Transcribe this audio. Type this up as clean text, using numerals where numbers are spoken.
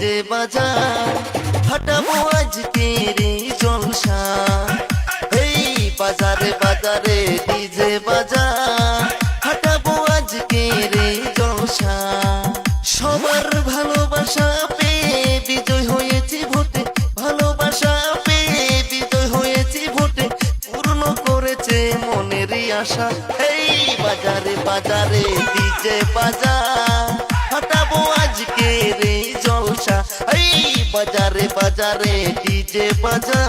DJ বাজা ফাটাবো আজকে রে জলসা এই বাজারে বাজারে ডিজে বাজা ফাটাবো আজকে রে জলসা সবার ভালোবাসা পেয়ে বিজয় হয়েছি ভোটে ভালোবাসা পেয়ে বিজয় হয়েছি ভোটে পূর্ণ করেছে মনেরই আশা এই বাজারে বাজারে ডিজে বাজা ফাটাবো আজকে রে জলসা এই বাজারে বাজারে ডিজে বাজা